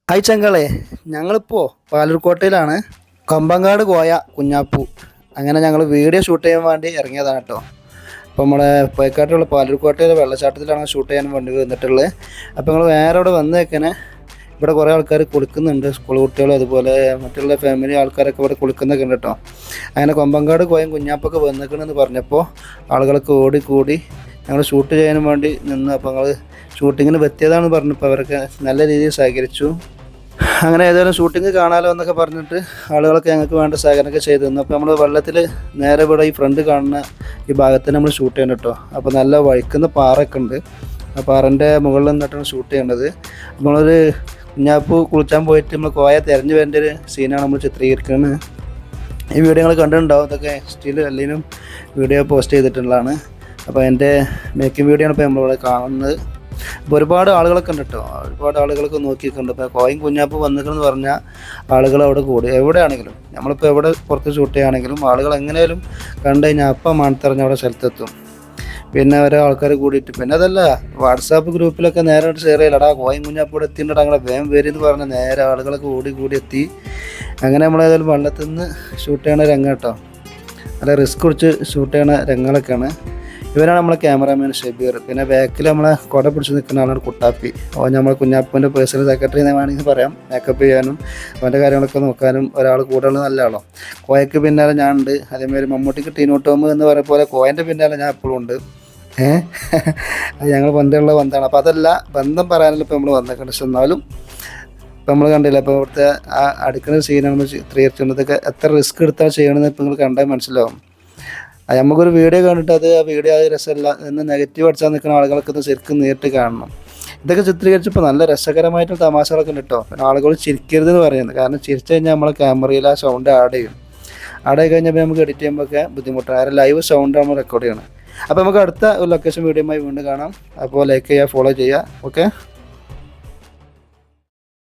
Hi ചങ്കളെ, ഞങ്ങളിപ്പോൾ പാലൂർക്കോട്ടയിലാണ്. കമ്പങ്ങാട് കോയ കുഞ്ഞാപ്പു. അങ്ങനെ ഞങ്ങൾ വീഡിയോ ഷൂട്ട് ചെയ്യാൻ വേണ്ടി ഇറങ്ങിയതാണ് കേട്ടോ. അപ്പോൾ നമ്മളെ പോയക്കാട്ടുള്ള പാലൂർക്കോട്ടയിലെ വെള്ളച്ചാട്ടത്തിലാണ് ഷൂട്ട് ചെയ്യാൻ വേണ്ടി വന്നിട്ടുള്ളത്. അപ്പോൾ ഞങ്ങൾ വേറെ ഇവിടെ വന്നേക്കനെ ഇവിടെ കുറേ ആൾക്കാർ കുളിക്കുന്നുണ്ട്, സ്കൂൾ കുട്ടികളും അതുപോലെ മറ്റുള്ള ഫാമിലി ആൾക്കാരൊക്കെ ഇവിടെ കുളിക്കുന്നൊക്കെ ഉണ്ട് കേട്ടോ. അങ്ങനെ കൊമ്പങ്കാട് കോയം കുഞ്ഞാപ്പൊക്കെ വന്നിക്കണമെന്ന് പറഞ്ഞപ്പോൾ ആളുകളൊക്കെ ഓടിക്കൂടി ഞങ്ങൾ ഷൂട്ട് ചെയ്യാനും വേണ്ടി നിന്ന്. അപ്പോൾ ഞങ്ങൾ ഷൂട്ടിങ്ങിന് പറ്റിയതാണെന്ന് പറഞ്ഞപ്പോൾ അവരൊക്കെ നല്ല രീതിയിൽ സഹകരിച്ചു. അങ്ങനെ ഏതായാലും ഷൂട്ടിങ് കാണാമല്ലോ എന്നൊക്കെ പറഞ്ഞിട്ട് ആളുകളൊക്കെ ഞങ്ങൾക്ക് വേണ്ട സഹകരണമൊക്കെ ചെയ്തു തന്നു. അപ്പോൾ നമ്മൾ വെള്ളത്തിൽ നേരെ ഇവിടെ ഈ ഫ്രണ്ട് കാണുന്ന ഈ ഭാഗത്ത് നമ്മൾ ഷൂട്ട് ചെയ്യണം കേട്ടോ. അപ്പോൾ നല്ല വഴിക്കുന്ന പാറയൊക്കെ ഉണ്ട്. ആ പാറൻ്റെ മുകളിൽ നിന്നിട്ടാണ് ഷൂട്ട് ചെയ്യേണ്ടത്. നമ്മളൊരു കുഞ്ഞാപ്പു കുളിച്ചാൻ പോയിട്ട് നമ്മൾ കോയ തിരഞ്ഞു വരേണ്ട ഒരു സീനാണ് നമ്മൾ ചിത്രീകരിക്കുന്നത്. ഈ വീഡിയോ നിങ്ങൾ കണ്ടിട്ടുണ്ടാവും. ഇതൊക്കെ സ്റ്റിൽ എല്ലാം വീഡിയോ പോസ്റ്റ് ചെയ്തിട്ടുള്ളതാണ്. അപ്പോൾ എൻ്റെ മേക്കിംഗ് വീഡിയോ ആണ് ഇപ്പോൾ നമ്മളിവിടെ കാണുന്നത്. അപ്പോൾ ഒരുപാട് ആളുകളൊക്കെ ഉണ്ട് കേട്ടോ. ഒരുപാട് ആളുകളൊക്കെ നോക്കിയിട്ടുണ്ട്. ഇപ്പോൾ കോയും കുഞ്ഞാപ്പ് വന്നിക്കണമെന്ന് പറഞ്ഞാൽ ആളുകൾ അവിടെ കൂടി എവിടെയാണെങ്കിലും നമ്മളിപ്പോൾ എവിടെ പുറത്ത് ഷൂട്ട് ചെയ്യുകയാണെങ്കിലും ആളുകൾ എങ്ങനെയാലും കണ്ടു കഴിഞ്ഞാൽ അപ്പം മണത്തറിഞ്ഞ് അവിടെ സ്ഥലത്തെത്തും. പിന്നെ ഓരോ ആൾക്കാർ കൂടിയിട്ട് പിന്നെ അതല്ല വാട്സാപ്പ് ഗ്രൂപ്പിലൊക്കെ നേരെ ഷെയർ ചെയ്യലടാ കോയും കുഞ്ഞാപ്പ് ഇവിടെ എത്തിയിട്ടുണ്ട് അങ്ങനെ വേഗം വരും പറഞ്ഞാൽ നേരെ ആളുകളൊക്കെ കൂടി എത്തി. അങ്ങനെ നമ്മളേതായാലും വെള്ളത്തിൽ നിന്ന് ഷൂട്ട് ചെയ്യണ രംഗം കേട്ടോ. നല്ല റിസ്ക് കുറിച്ച് ഷൂട്ട് ചെയ്യണ രംഗങ്ങളൊക്കെയാണ്. ഇവരാണ് നമ്മളെ ക്യാമറാമാൻ ഷബീർ. പിന്നെ ബാക്കിൽ നമ്മളെ കുട പിടിച്ച് നിൽക്കുന്ന ആളാണ് കുട്ടാപ്പി. നമ്മളെ കുഞ്ഞാപ്പൻ്റെ പേഴ്സണൽ സെക്രട്ടറി എന്ന് വേണമെങ്കിൽ പറയാം. മേക്കപ്പ് ചെയ്യാനും അവൻ്റെ കാര്യങ്ങളൊക്കെ നോക്കാനും ഒരാൾ കൂടുതൽ നല്ല ആളോ. കോയക്ക് പിന്നാലെ ഞാൻ ഉണ്ട്. അതേമാതിരി മമ്മൂട്ടിക്ക് ടീനോ ടോം എന്ന് പറയുന്ന പോലെ കോയൻ്റെ പിന്നാലെ ഞാൻ എപ്പോഴും ഉണ്ട്. അത് ഞങ്ങൾ ബന്ധമുള്ള ബന്ധമാണ്. അപ്പോൾ അതല്ല ബന്ധം പറയാനല്ല ഇപ്പോൾ നമ്മൾ വന്നേക്കുന്നത്. പക്ഷെ എന്നാലും ഇപ്പം നമ്മൾ കണ്ടില്ല. ഇപ്പോൾ ഇവിടുത്തെ ആ അടുക്കുന്ന സീനാണ് നമ്മൾ ചിത്രീകരിച്ചിട്ടുള്ളതൊക്കെ എത്ര റിസ്ക് എടുത്താൽ ചെയ്യണമെന്ന് ഇപ്പോൾ നിങ്ങൾ കണ്ടാൽ മനസ്സിലാവും. നമുക്കൊരു വീഡിയോ കണ്ടിട്ട് ആ വീഡിയോ രസമല്ല എന്ന് നെഗറ്റീവ് അടിച്ചാൽ നിൽക്കുന്ന ആളുകളൊക്കെ ഇത് ശരിക്കും നേരിട്ട് കാണണം. ഇതൊക്കെ ചിത്രീകരിച്ചപ്പോൾ നല്ല രസകരമായിട്ടുള്ള തമാശകളൊക്കെ ഉണ്ട് കേട്ടോ. പിന്നെ ആളുകൾ ചിരിക്കരുതെന്ന് പറയുന്നത്, കാരണം ചിരിച്ചു കഴിഞ്ഞാൽ നമ്മളെ ക്യാമറയിൽ ആ സൗണ്ട് ആഡ് ചെയ്യും. ആഡ് ആയി കഴിഞ്ഞപ്പോൾ നമുക്ക് എഡിറ്റ് ചെയ്യുമ്പോഴൊക്കെ ബുദ്ധിമുട്ടാണ്. കാരണം ലൈവ് സൗണ്ട് നമ്മൾ റെക്കോർഡ് ചെയ്യണം. അപ്പോൾ നമുക്ക് അടുത്ത ഒരു ലൊക്കേഷൻ വീഡിയോയുമായി വീണ്ടും കാണാം. അപ്പോൾ ലൈക്ക് ചെയ്യുക, ഫോളോ ചെയ്യുക. ഓക്കെ.